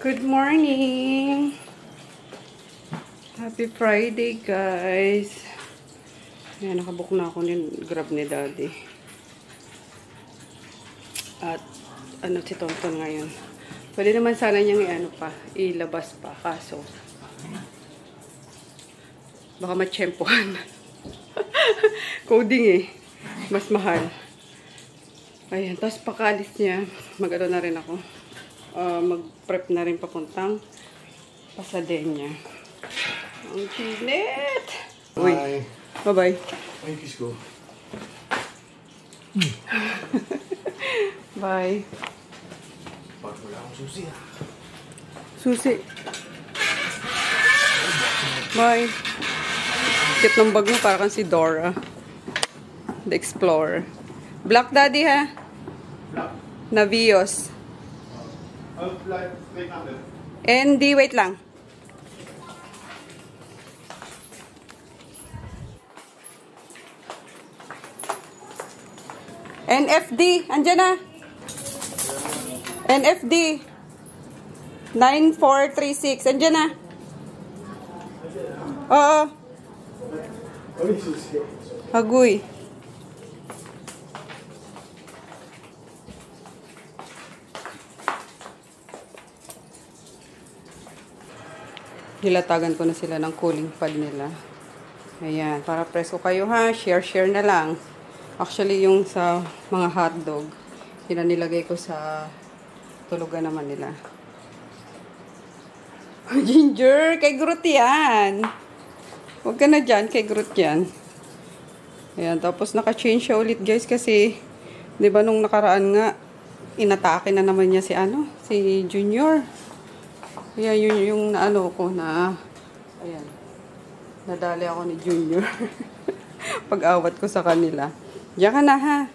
Good morning! Happy Friday, guys! Ayan, nakabook na ako ng Grab ni Daddy. At, ano si Tonton ngayon. Pwede naman sana niyang ilabas pa. Kaso, baka matsyempohan. Coding eh. Mas mahal. Ayan, tapos pakalis niya, mag-ano na rin ako. Mag-prep na rin papuntang Pasadena. Ang kinit! Uy, bye-bye. Ay, kiss ko. Bye. Bakit wala akong susi ha? Susi. Bye. Cute ng bag mo, parang si Dora. The Explorer. Black Daddy ha? Black? Navios. Plate number. ND, wait lang. NFD, andyan na. NFD 9436, andyan na. Oo. Ay, susi. Hagoy. Hilatagan ko na sila ng cooling pad nila. Ayan, para presko kayo ha. Share na lang. Actually, yung sa mga hotdog, nilagay ko sa tulugan naman nila. Ginger, kay Groot yan. Huwag ka na dyan, kay Groot yan. Ayan, tapos naka-change siya ulit guys kasi, di ba nung nakaraan nga, inatake na naman niya si Junior. Ayan, yun yung naano ko na, ayan, nadali ako ni Junior. Pag-awat ko sa kanila. Diyan ka na ha,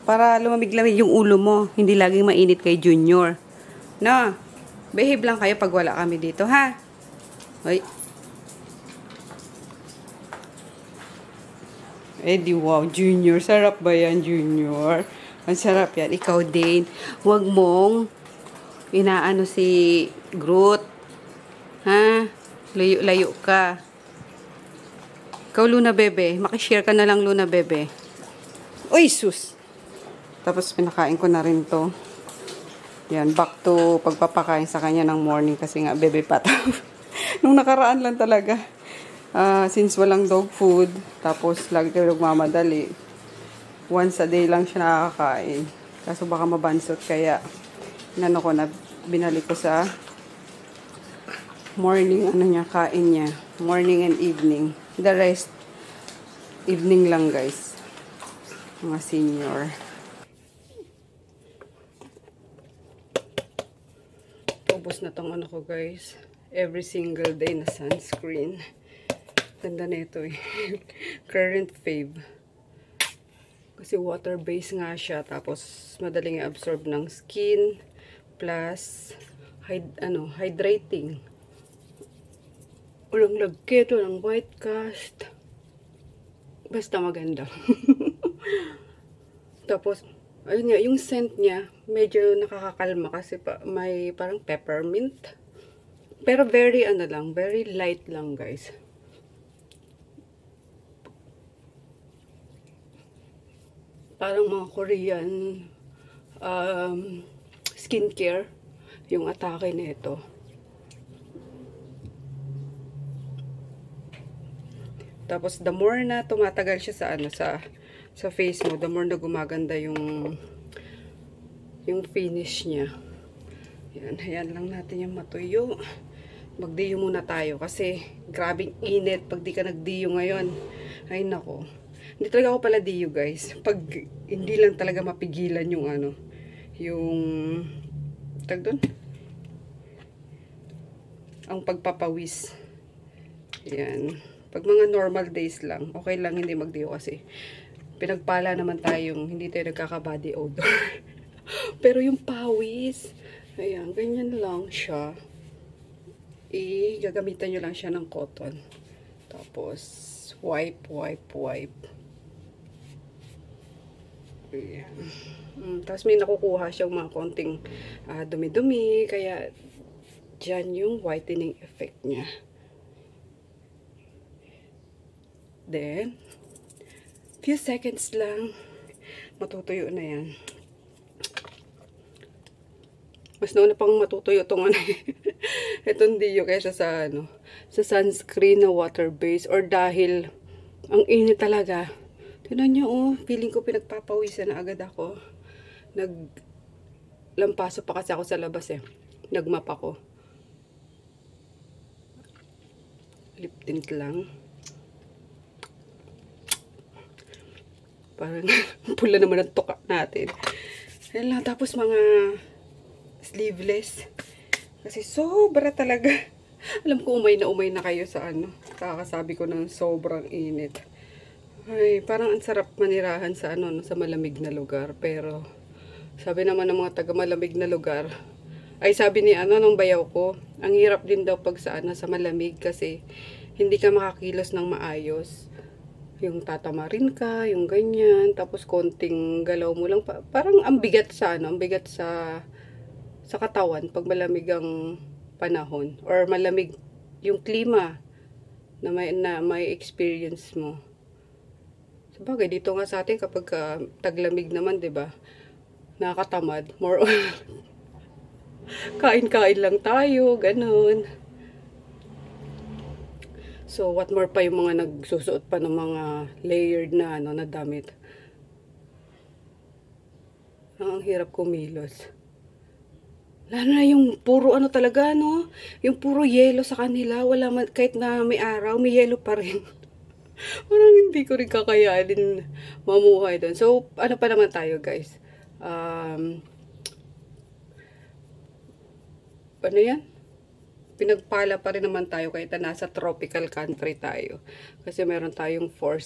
para lumamig-lamig yung ulo mo, hindi laging mainit kay Junior. No, behave lang kayo pag wala kami dito ha. Ay. Eh di wow, Junior, sarap ba yan Junior? Ang sarap yan, ikaw din. Huwag mong inaano si Groot. Ha? Layo ka. Ikaw, Luna Bebe. Makishare ka na lang, Luna Bebe. Uy, sus! Tapos, pinakain ko na rin to. Yan, back to pagpapakain sa kanya ng morning kasi nga, bebe pata. Nung nakaraan lang talaga. Since walang dog food, tapos lagi kayo nagmamadali. Once a day lang siya nakakain. Kaso baka mabansot, kaya binalik ko sa morning, kain niya. Morning and evening. The rest, evening lang guys. Mga senior. Ubos na tong ko guys. Every single day na sunscreen. Ganda na ito eh. Current fave. Kasi water-based nga siya. Tapos madaling i-absorb ng skin. Plus, hydrating. Walang lagkit, walang white cast. Basta maganda. Tapos, ayun nga, yung scent niya, medyo nakakakalma kasi may parang peppermint. Pero very very light lang guys. Parang mga Korean skincare yung atake nito. Tapos the more na tumatagal siya sa face mo, the more na gumaganda yung finish niya. Yan lang natin yung matuyo. Magdiyo muna tayo kasi grabing init pag di ka nagdiyo ngayon. Ay nako. Hindi talaga ako pala diyo guys. Pag hindi lang talaga mapigilan yung tag doon, ang pagpapawis. Yan. Pag mga normal days lang, okay lang hindi magdiyo kasi pinagpala naman tayong hindi tayo nagkaka-body odor. Pero yung pawis, ayan, ganyan lang siya. Gagamitan nyo lang siya ng cotton. Tapos, wipe. Ayan. Tapos may nakukuha siyang mga konting dumi-dumi, kaya Diyan yung whitening effect niya. Then, few seconds lang, matutuyo na yan. Mas nauna pang matutuyo itong ano, itong diyo kaysa sa ano, sa sunscreen na water-based, or dahil ang init talaga. Tignan nyo, oh, feeling ko pinagpapawisan na agad ako. Naglampaso pa kasi ako sa labas eh. Nagmap ako. Lip tint lang. Parang pula naman ang tuka natin. Ayan lang, tapos mga sleeveless. Kasi sobra talaga. Alam ko umay na kayo sa ano. Kakasabi ko ng sobrang init. Ay, parang ang sarap manirahan sa ano, sa malamig na lugar. Pero, sabi naman ng mga taga malamig na lugar, ay sabi ni ano, nung bayaw ko, ang hirap din daw pag sa ano, sa malamig kasi hindi ka makakilos ng maayos. Yung tatamarin ka, yung ganyan, tapos konting galaw mo lang, parang ang bigat sa ano, ang bigat sa katawan pag malamig ang panahon or malamig yung klima na may experience mo. Sabagay dito nga sa atin kapag taglamig naman, 'di ba? Nakakatamad, more on kain-kain lang tayo, ganun. So, what more pa yung mga nagsusuot pa ng mga layered na, ano, na damit. Ang hirap kumilos. Lalo na yung puro ano talaga, no? Yung puro yelo sa kanila. Wala man, kahit na may araw, may yelo pa rin. Parang hindi ko rin kakayanin mamuhay doon. So, ano pa naman tayo, guys? Ano yan? Pinagpala pa rin naman tayo kahit na nasa tropical country tayo. Kasi meron tayong 4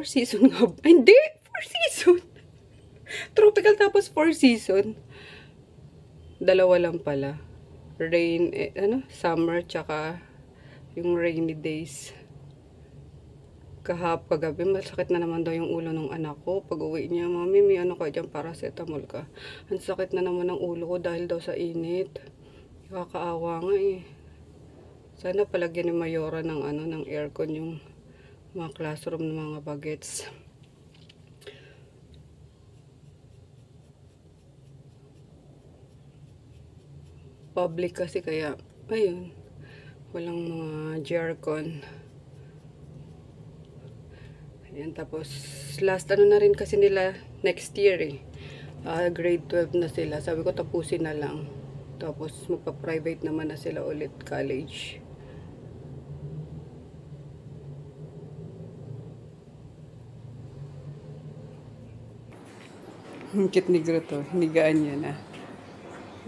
season nga. Hindi! 4 season! Tropical tapos 4 season. Dalawa lang pala. Rain, summer, tsaka yung rainy days. Kagabi, masakit na naman daw yung ulo ng anak ko. Pag uwi niya, mami, may ano ka dyan, paracetamol ka. Ang sakit na naman ng ulo ko dahil daw sa init. Kakaawa nga eh. Sana palagyan ni Mayora ng ng aircon yung mga classroom ng mga bagets. Public kasi kaya ayun, walang mga aircon. Ayan, tapos last na rin kasi nila next year eh. Grade 12 na sila. Sabi ko tapusin na lang. Tapos, magpa-private naman na sila ulit college. Ang cute ni Groto. Hinigaan niya na.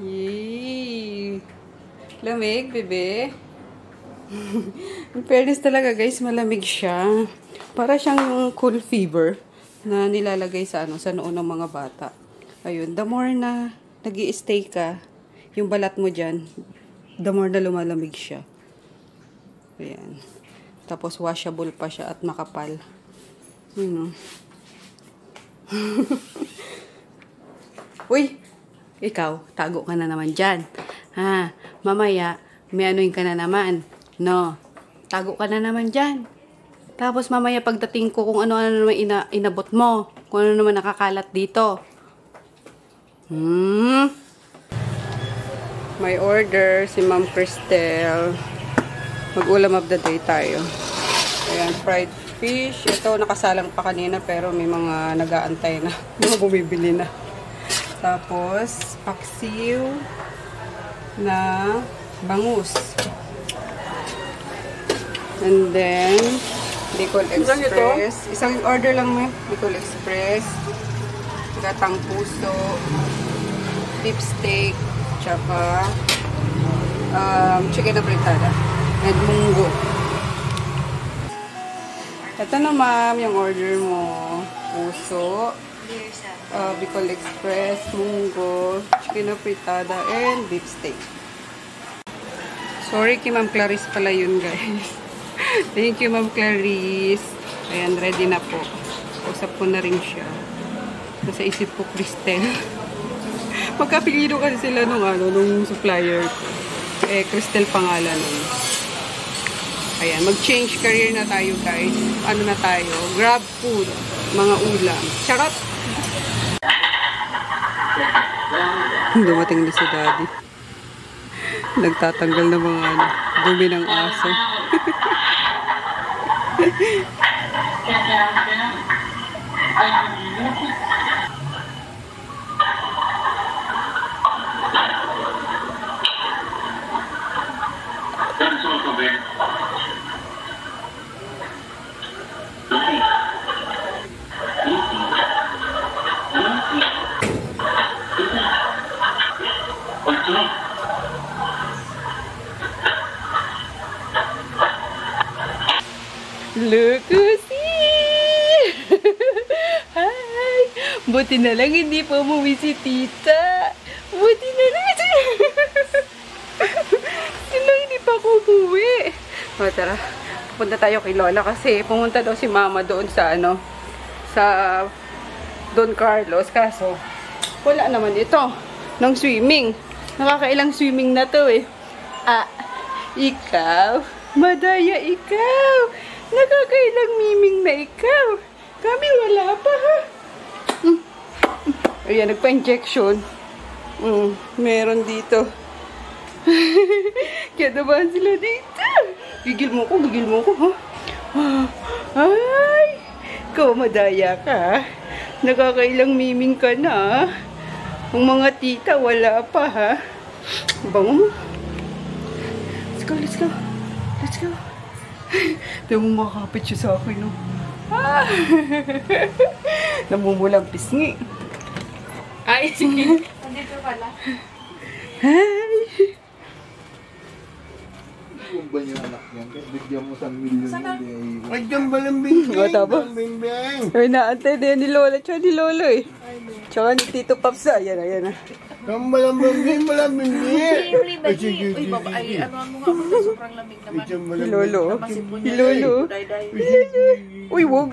Yee! Lamig, bebe. In fairness talaga, guys, malamig siya. Para siyang cool fever na nilalagay sa sa noo ng mga bata. Ayun, the more na nag-i-stay ka, yung balat mo dyan, the more na lumalamig siya. Ayan. Tapos washable pa siya at makapal. Uy! Ikaw, tago ka na naman dyan. Ha? Mamaya, may anuin ka na naman. No? Tago ka na naman dyan. Tapos mamaya pagdating ko kung ano-ano naman inabot mo. Kung ano naman nakakalat dito. May order si Ma'am Cristel. Mag-ulam of the day tayo. Ayan, fried fish. Ito, nakasalang pa kanina pero may mga nag-aantay na. Mga bumibili na. Tapos, paksiw na bangus. And then, Bicol Express. Isang order lang mo. Bicol Express. Gatang puso. Beef steak. Tsaka chicken na fritada and munggo. Ito na ma'am yung order mo. Puso, Bicol Express, munggo, chicken na fritada and beef steak. Sorry kay Ma'am Clarice pala yun, guys. Thank you Ma'am Clarice. Ayan, ready na po. Usap ko na rin siya. Nasa isip ko Cristel. Magkapilido kasi sila nung supplier ko. Crystal pangalan nun. Ayan, mag-change career na tayo guys. Ano na tayo? Grab food. Mga ulam. Charot! Dumating na si Daddy. Nagtatanggal ng mga dumi ng aso. Look who's here! Hi! Buti na lang hindi pa umuwi si Tita. Buti na lang sila hindi pa ako umuwi. O tara, pupunta tayo kay Lola kasi pumunta daw si Mama doon sa sa Don Carlos. Kaso, wala naman ito ng swimming. Nakakailang swimming na to eh. Ikaw? Madaya ikaw! Nakakailang miming na ikaw. Kami wala pa ha. Ayan, nagpa-injection. Meron dito. Kaya naman sila dito. Gigil mo ko ha. Ay, ikaw madaya ka. Nakakailang miming ka na. Ang mga tita wala pa ha. Bango mo. Let's go. Tignan mo makakapit siya sa akin, no? Namumulang pisngi. Ay, sige. Nandito pala. Hi! Kung ba yung anak niyan? Bigyan mo sa milyon na ay, dyan ba lang bingbing? Ay, naantay na yan ni Lola. Tsaka ni Lolo eh. Tsaka ni Tito Paps. Ayan. Kung ba lang bingbing, malang bingbing. Uy, baba, ay, ano mo nga, sobrang lamig naman. Lolo. Uy, wag.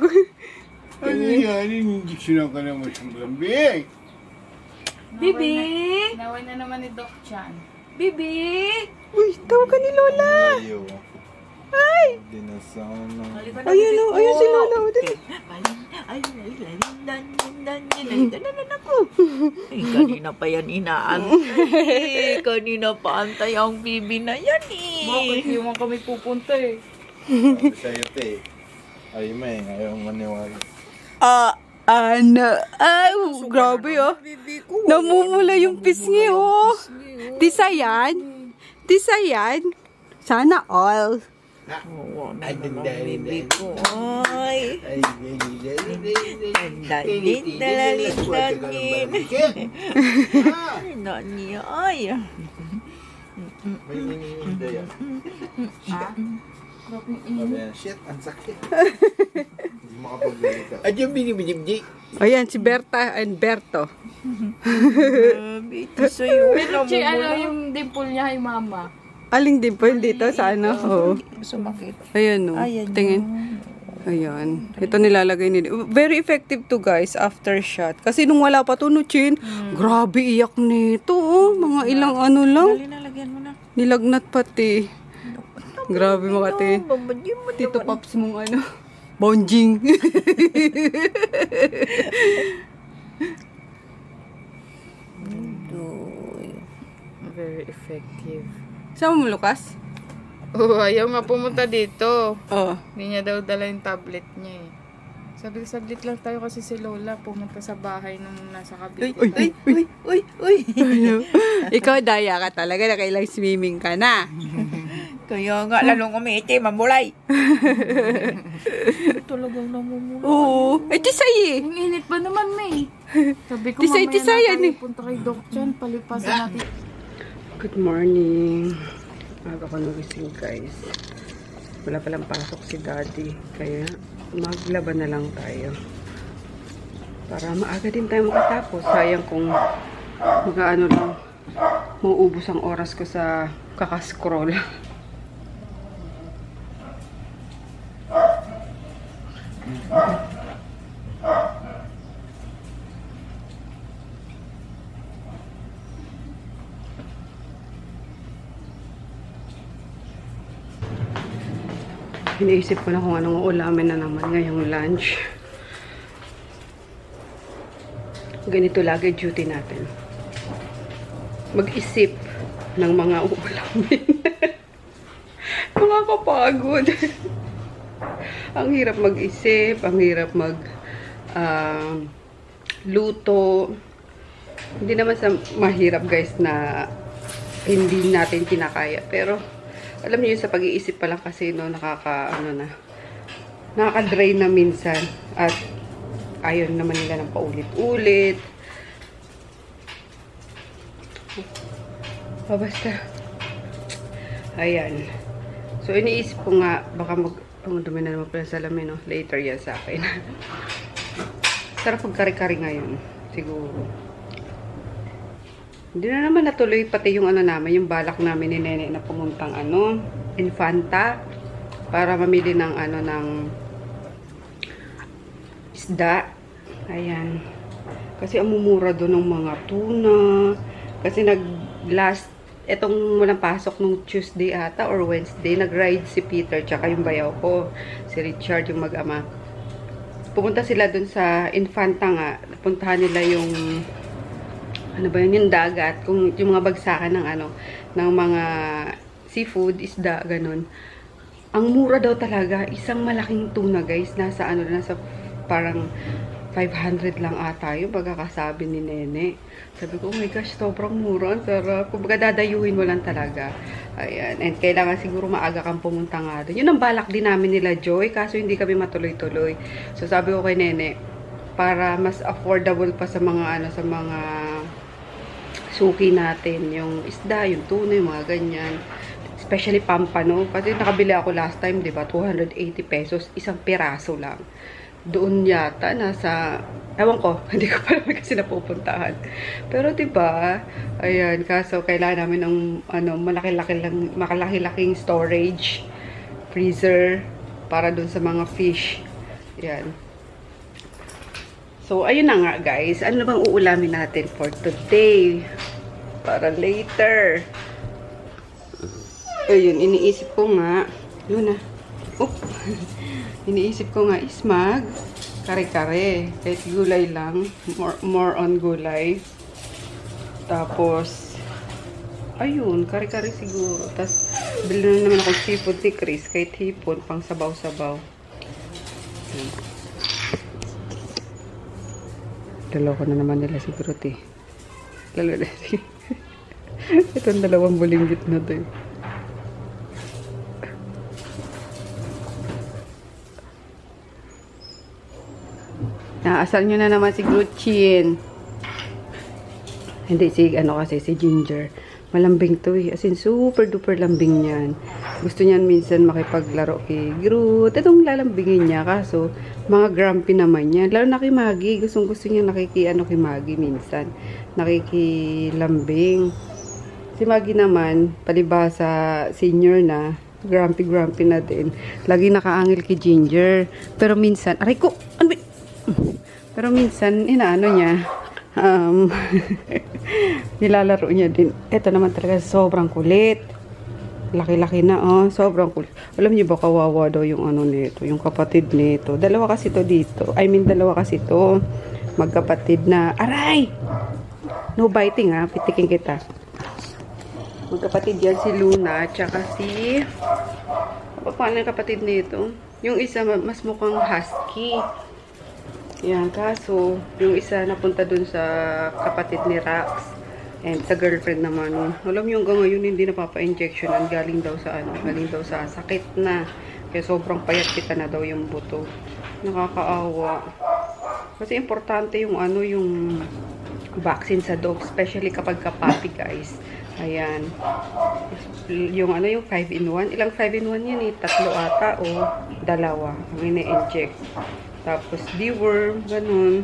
Ano yan? Injection ka naman sa lambing. Bibi! Naway na naman ni Doc Chan. Bibi! Uy, tawag ka ni Lola. Ay! Ayun o, ayun si Lola. Ay, kanina pa yan inaantay. Kanina pa antay ang bibi na yan eh. Bakit hindi mo kami pupunta eh? Sabi sa'yo, te. Ay, may. Ayaw maniwala. Ay, grabe oh. Namumula yung pisngi oh. Tisayan. Sana all. Ay, bibi ko. Ay. Nani, ay. May ninginda yan. Shit, ang sakit. Hindi makapag-galita. Ay, yung binibigibig. Ayan, si Berta and Berto. Ito sa'yo. Pero yung dimple niya ay mama. Aling dimple dito sa ano? Oo. Sumakit. Ayan no. Tingin. Ayan. Ito nilalagay nila. Very effective to guys after shot. Kasi nung wala pa to no, Chin. Grabe iyak nito. Oh. Mga ilang ano lang. Dali na, lagyan mo na. Nilagnat pati. Grabe mga te. Tito Pops mong ano. Bonjing. Very effective. Saan mo, Lucas? Oh, ayaw nga pumunta dito. Oo. Hindi niya daw dala yung tablet niya eh. Sabi ko, saglit lang tayo kasi si Lola pumunta sa bahay nung nasa kabila. Uy. Ano? Ikaw, daya ka talaga. Nakailang swimming ka na. Kaya nga, lalong umiti, mamulay. Talagang namumulay. Oo. Ay, tisay eh. Ang init ba naman, May? Sabi ko, Tisay mamaya na yan tayo eh. punta kay Doc Chan, palipasan natin. Good morning. Aga ko nagising guys. Wala palang pasok si Daddy. Kaya maglaban na lang tayo. Para maaga din tayo makatapos. Sayang kung mag-ano lang mauubos ang oras ko sa kakascroll. Iniisip ko na kung anong ulamin na naman ngayong lunch. Ganito lagi duty natin. Mag-isip ng mga ulamin. Nakakapagod. Ang hirap mag-isip, ang hirap luto. Hindi naman sa mahirap guys na hindi natin kinakaya. Pero alam niyo sa pag-iisip pa lang kasi no, nakaka-drain na minsan. At ayaw naman nila ng paulit-ulit. Basta. Ayan. So, iniisip ko nga, baka dumi na naman pala sa salamin, no? Later yan sa akin. Sarap pagkari-kari ngayon. Siguro. Hindi na naman natuloy pati yung namin, yung balak namin ni Nene na pumuntang Infanta para mamili ng ng isda. Ayan. Kasi amumura doon ng mga tuna. Kasi etong walang pasok nung Tuesday ata or Wednesday, nag-ride si Peter tsaka yung bayaw ko, si Richard, yung mag-ama. Pumunta sila dun sa Infanta nga. Puntahan nila yung yung dagat, kung yung mga bagsakan ng mga seafood, isda, ganun. Ang mura daw talaga, isang malaking tuna, guys, nasa nasa parang 500 lang ata yung pagkakasabi ni Nene. Sabi ko, oh my gosh, sobrang mura, ang sarap. Kumbaga dadayuhin mo lang talaga. Ayan, and kailangan siguro maaga kang pumunta nga doon. Yun ang balak din namin nila Joy, kaso hindi kami matuloy-tuloy. So sabi ko kay Nene, para mas affordable pa sa mga sa mga suki natin, yung isda, yung tuna, yung mga ganyan. Especially pampano. Kasi nakabili ako last time, di ba? 280 pesos, isang piraso lang. Doon yata, nasa, ewan ko, hindi ko pa naman kasi napupuntahan. Pero di ba, ayan, kaso kailangan namin ng, malaki-laking storage, freezer, para doon sa mga fish. Ayan. So, ayun na nga guys. Ano bang uulamin natin for today? Para later. Ayun, iniisip ko nga. Yun na. Iniisip ko nga is kare-kare. Kahit gulay lang. More on gulay. Tapos, ayun, kare-kare siguro. Tapos, bilhin na naman ako seafood ni Chris. Kahit hipon, pang sabaw-sabaw. Dalawa na naman nila siguro lalo na itong dalawang bulinggit na to. Naasal nyo na naman si Gruchin. Hindi, kasi si Ginger. Malambing to eh. As in, super duper lambing niyan. Gusto niyan minsan makipaglaro kay Groot. Itong lalambingin niya. Kaso, mga grumpy naman yan. Lalo na kay Maggie. Gusto niya kay Maggie minsan. Nakikilambing. Si Maggie naman, palibasa senior na, grumpy na din. Lagi nakaangil kay Ginger. Pero minsan, aray ko! Pero minsan, inaano niya, nilalaro niya din. Ito naman talaga sobrang kulit. Laki-laki na, sobrang kulit. Alam niyo ba, kawawa daw yung nito, yung kapatid nito. Dalawa kasi to dito. Dalawa kasi to. Magkapatid na. Aray! No biting pitikin kita. Magkapatid yan si Luna, tsaka si... Paano yung kapatid nito? Yung isa, mas mukhang husky. Yan, kaso, yung isa napunta dun sa kapatid ni Rax. And sa girlfriend naman. Alam nyo, hanggang ngayon hindi napapa-injectionan. Galing daw sa sakit na. Kaya sobrang payat kita na daw yung buto. Nakakaawa. Kasi importante yung yung vaccine sa dog. Especially kapag puppy, guys. Ayan. Yung yung 5-in-1. Ilang 5-in-1 yan eh? 3 ata o 2 ang ina-inject. Tapos, deworm, ganun.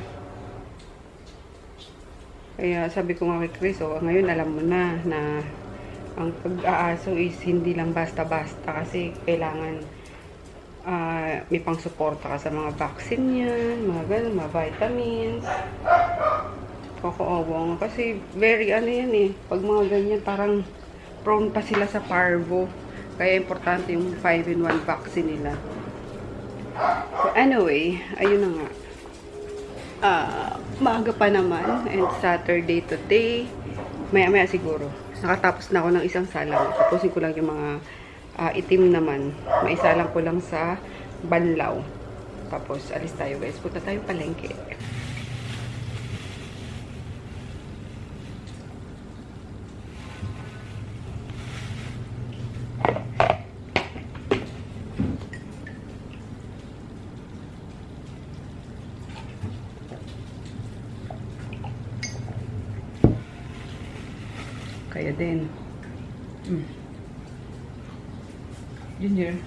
Kaya, sabi ko nga kay Chris, ngayon alam mo na ang pag-aaso is hindi lang basta-basta kasi kailangan may pang-suporta ka sa mga vaccine yan, mga ganun, mga vitamins. Kakaawa nga. Kasi, very yan eh. Pag mga ganyan, parang prone pa sila sa parvo. Kaya importante yung 5-in-1 vaccine nila. So anyway, ayun na nga. Maaga pa naman. And Saturday today. Maya-maya siguro. Nakatapos na ako ng isang salang. Tapusin ko lang yung mga itim naman. Maisalang ko lang sa banlaw. Tapos alis tayo guys. Punta tayo palengke. Kaya din. Ginger.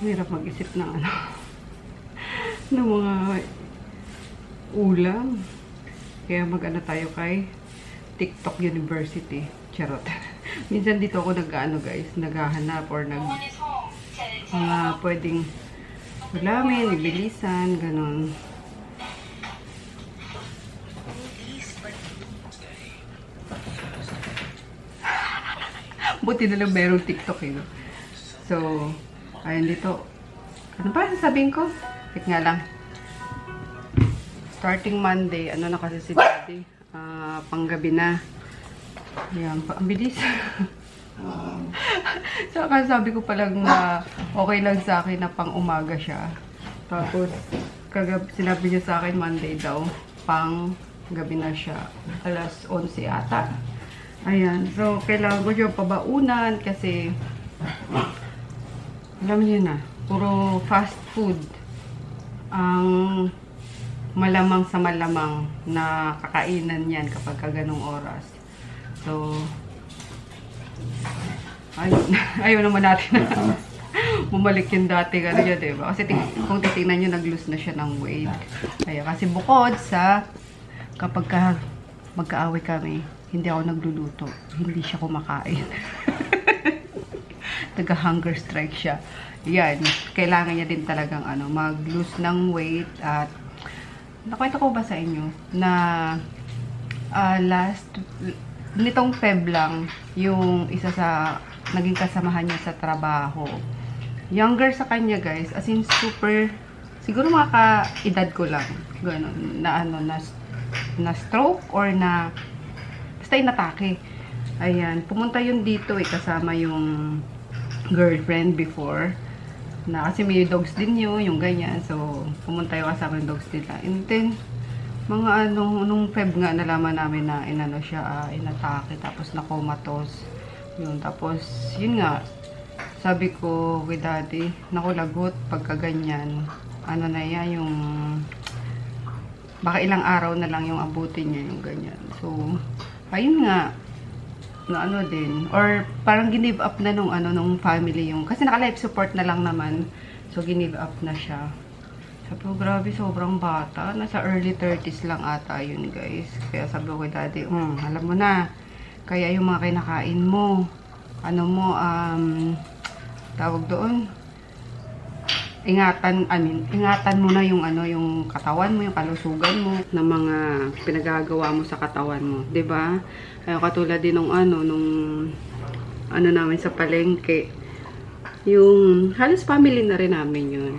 Hirap mag-isip ng ano ng mga ulam. Kaya mag-ano tayo kay TikTok University. Charot. Minsan dito ako nag-ano guys, naghahanap or mga pwedeng ulamin, ibilisan, ganon. Buti na lang merong TikTok eh. No? So, ayun dito. Ano pa sasabihin ko? Wait nga lang. Starting Monday, ano na kasi si Daddy? Panggabi na. Ayan, ang bilis. Saka sabi ko palang na okay lang sa akin na pang umaga siya. Tapos, sinabi niya sa akin Monday daw, pang gabi na siya. Alas 11 ata. Ayan, so kailangan ko siya pabaunan kasi alam niyo na, puro fast food ang malamang sa malamang na kakainan yan kapag ganong oras. So, ayaw naman natin na bumalik yung dati ano yun, diba? Kasi kung titignan nyo, nag-lose na siya ng weight. Kaya kasi bukod sa kapag magkaaway kami, hindi ako nagluluto. Hindi siya kumakain. Taga-hunger strike siya. Yan. Kailangan niya din talagang mag-lose ng weight. At nakwento ko ba sa inyo na nitong Feb lang, yung isa sa naging kasamahan niya sa trabaho. Younger sa kanya guys. As in super, siguro mga ka-edad ko lang. Ganun. Na stroke or na basta inatake. Ayan, pumunta yun dito kasama yung girlfriend before. Na kasi may dogs din yun, yung ganyan. So, pumunta yung kasama yung dogs nila. And then, mga nung Feb nga nalaman namin na siya, inatake, tapos na comatose. Yun, tapos, yun nga, sabi ko with Daddy, naku lagot, pagka ganyan, na yan, yung baka ilang araw na lang yung abutin niya, yung ganyan. So, ayun nga, na din, or parang give up na nung family yung, kasi naka-life support na lang naman, so give up na siya. Sabi ko, grabe, sobrang bata, nasa early 30s lang ata yun guys. Kaya sabi ko kay Daddy, alam mo na, kaya yung mga kinakain mo, tawag doon, ingatan mo na yung yung katawan mo, yung kalusugan mo, ng mga pinagagawa mo sa katawan mo, 'di ba? Katulad din nung namin sa palengke. Yung halos family na rin namin 'yun.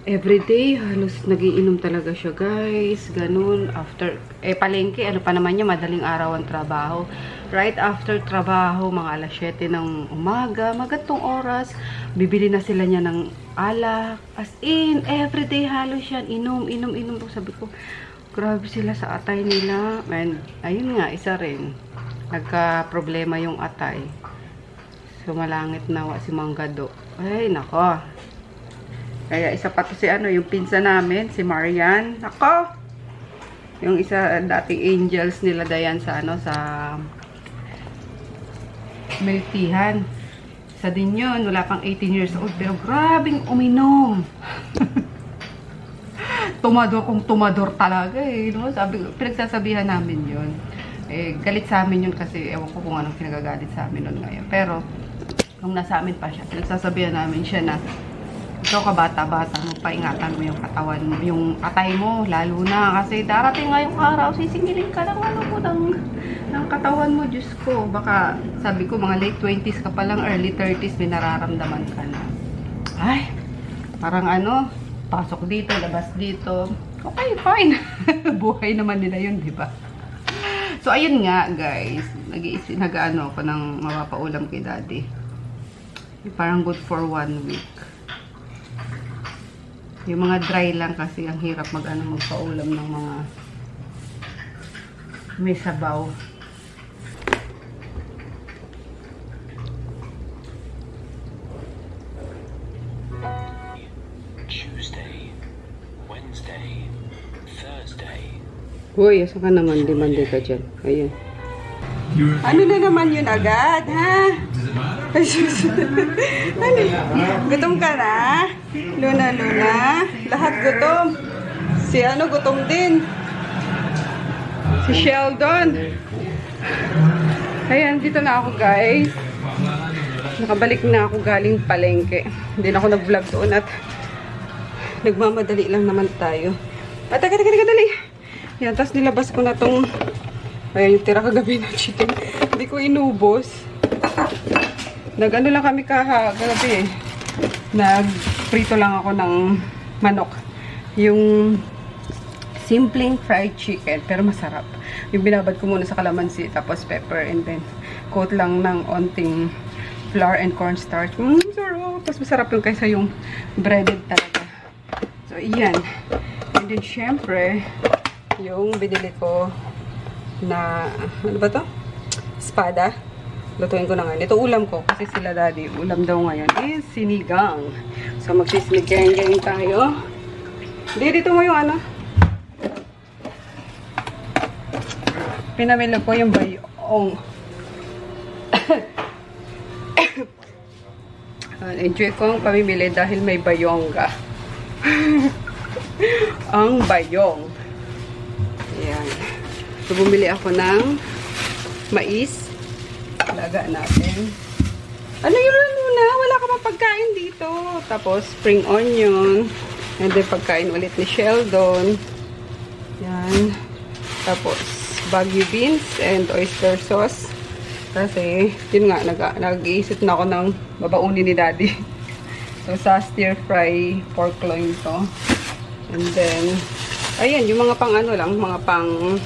Everyday halos nagiinom talaga siya, guys. Ganun after palengke, pa naman niya, madaling araw ang trabaho. Right after trabaho, mga alas 7 ng umaga, magatong oras, bibili na sila niya ng alak. As in, everyday halos yan. Inom. Sabi ko, grabe sila sa atay nila. And, ayun nga, isa rin. Nagka-problema yung atay. Sumalangit na si Manggado. Ay, nako. Kaya isa pa to si yung pinsa namin, si Marian. Nako! Yung isa dating angels nila Dayan sa ano sa Miltihan. Isa din yun, wala pang 18 years old pero grabing uminom. Tumador talaga eh, no? Pinagsasabihan namin yun. Eh, galit sa amin yun kasi ewan ko kung anong pinagagalit sa amin nun ngayon. Pero, nung nasa amin pa siya, pinagsasabihan namin siya na ikaw ka bata-bata mo, paingatan mo yung katawan mo, yung atay mo, lalo na. Kasi darating nga yung araw, sisingilin ka ng ano mo, ng katawan mo, Diyos ko. Baka, sabi ko, mga late 20s ka pa lang, early 30s, may nararamdaman ka na. Ay, parang ano, pasok dito, labas dito. Okay, fine. Buhay naman nila yun, di ba? So, ayun nga, guys. Nag-ano ako ng mapapaulam kay Daddy. Parang good for 1 week. Yung mga dry lang kasi ang hirap magpaulam ng mga may sabaw. Tuesday, Wednesday, Thursday. Uy, asa ka naman? Di ka dyan. Ayan. Ano na naman yun agad, ha? Ay, ano? Gutom ka na? Luna. Lahat gutom. Si ano, gutom din. Si Sheldon. Ayan, dito na ako, guys. Nakabalik na ako galing palengke. Hindi na ako nag-vlog doon at nagmamadali lang naman tayo. At dali. Yan, tapos nilabas ko na tong ayan, yung tira kagabi ng chicken. Hindi ko inubos. Nag-ano lang kami kagabi eh. Nag-prito lang ako ng manok. Yung simpleng fried chicken, pero masarap. Yung binabad ko muna sa kalamansi, tapos pepper, and then coat lang ng onting flour and cornstarch. Sarap. Tapos masarap yung kaysa yung breaded talaga. So, iyan. And then, syempre, yung binili ko na, ano ba to? Espada. Lutuin ko na ngayon. Ito ulam ko kasi sila Daddy, ulam daw ngayon is sinigang. So, magsisinigang tayo. Dito mo yung ano. Pinamili ko yung bayong. Enjoy ko ang pamimili dahil may bayongga. Ang bayong. Ayan. So, bumili ako ng mais. Laga natin. Ano yun muna? Wala ka pang pagkain dito. Tapos, spring onion. And then, pagkain ulit ni Sheldon. Yan. Tapos, Baguio beans and oyster sauce. Kasi, yun nga, nag-iisip na ako ng babaunin ni Daddy. So, sa stir-fry pork loin to. And then, ayan, yung mga pang ano lang, mga pang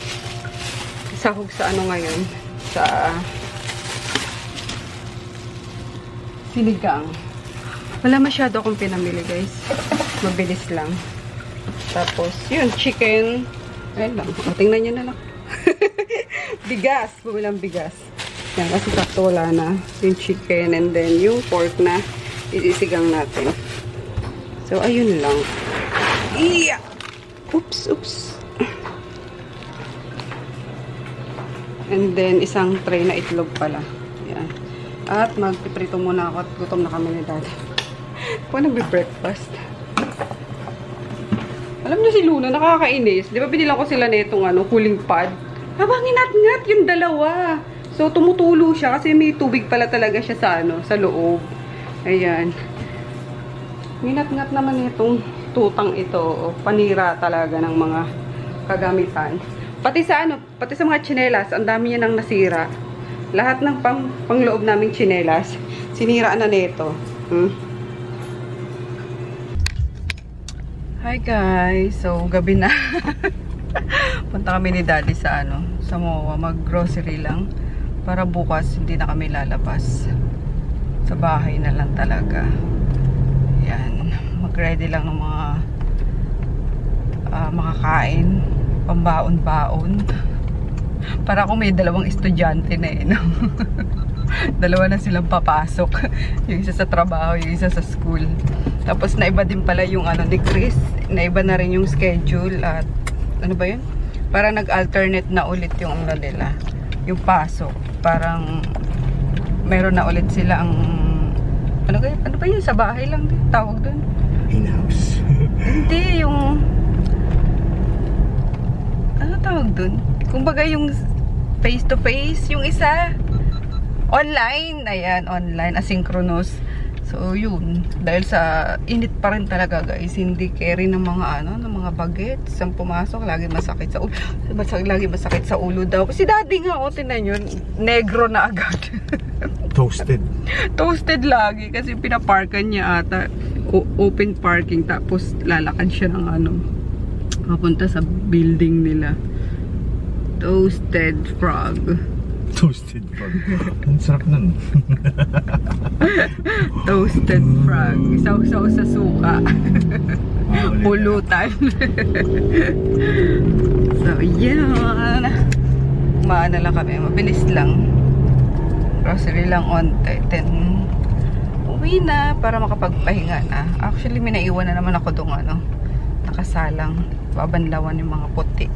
sahog sa ano ngayon, sa sinigang. Wala masyado akong pinamili, guys. Mabilis lang. Tapos, yun, chicken. Ayun lang. O, tingnan nyo na lang. Bigas. Bumilang bigas. Yan, kasi sakto wala na. Yung chicken and then yung pork na isisigang natin. So, ayun lang. Yeah! Oops. And then, isang tray na itlog pala. Yan. At magpiprito muna ako at gutom na kami ni Daddy. Kung nagbe-breakfast. Alam niyo si Luna, nakakainis. Di ba binilang ko sila nitong ano, cooling pad? Habang inat-ngat yung dalawa. So, tumutulo siya kasi may tubig pala talaga siya sa ano, sa loob. Ayan. Inat-ngat naman itong tutang ito. O, panira talaga ng mga kagamitan. Pati sa ano, pati sa mga tsinelas, ang dami niya nang nasira. Lahat ng pangloob naming tsinelas, sinira na nito. Hi guys! So, gabi na. Punta kami ni Daddy sa ano, sa MOA, mag-grocery lang. Para bukas, hindi na kami lalabas. Sa bahay na lang talaga. Yan. Mag-ready lang ng mga makakain. Pambaon-baon. Para kung may dalawang estudyante na eh, no? Dalawa na silang papasok. Yung isa sa trabaho, yung isa sa school. Tapos naiba din pala yung ano ni Chris. Naiba na rin yung schedule at ano ba yun? Para nag-alternate na ulit yung ano nila, yung pasok. Parang meron na ulit sila ang ano ba yun, sa bahay lang din tawag doon. In-house. Hindi, yung ano tawag doon? Kumbaga yung face to face, yung isa online, ayan, online, asynchronous. So yun, dahil sa init pa rin talaga guys, hindi carry ng mga ng mga bagets ang pumasok, lagi masakit sa ulo. Lagi masakit sa ulo daw. Si daddy nga, tinan yun, negro na agad. Toasted. Toasted lagi kasi pinaparkan niya ata, open parking, tapos lalakad siya ng papunta sa building nila. Toasted frog. Toasted frog. Ang sarap nun. Toasted frog. Isaw-saw sa suka. Pulutan. So, yan. Maano lang kami. Mabilis lang. Grocery lang onte. Then, uwi na para makapagpahinga na. Actually, may naiwan na naman ako doon, nakasalang. Babanlawan yung mga puti.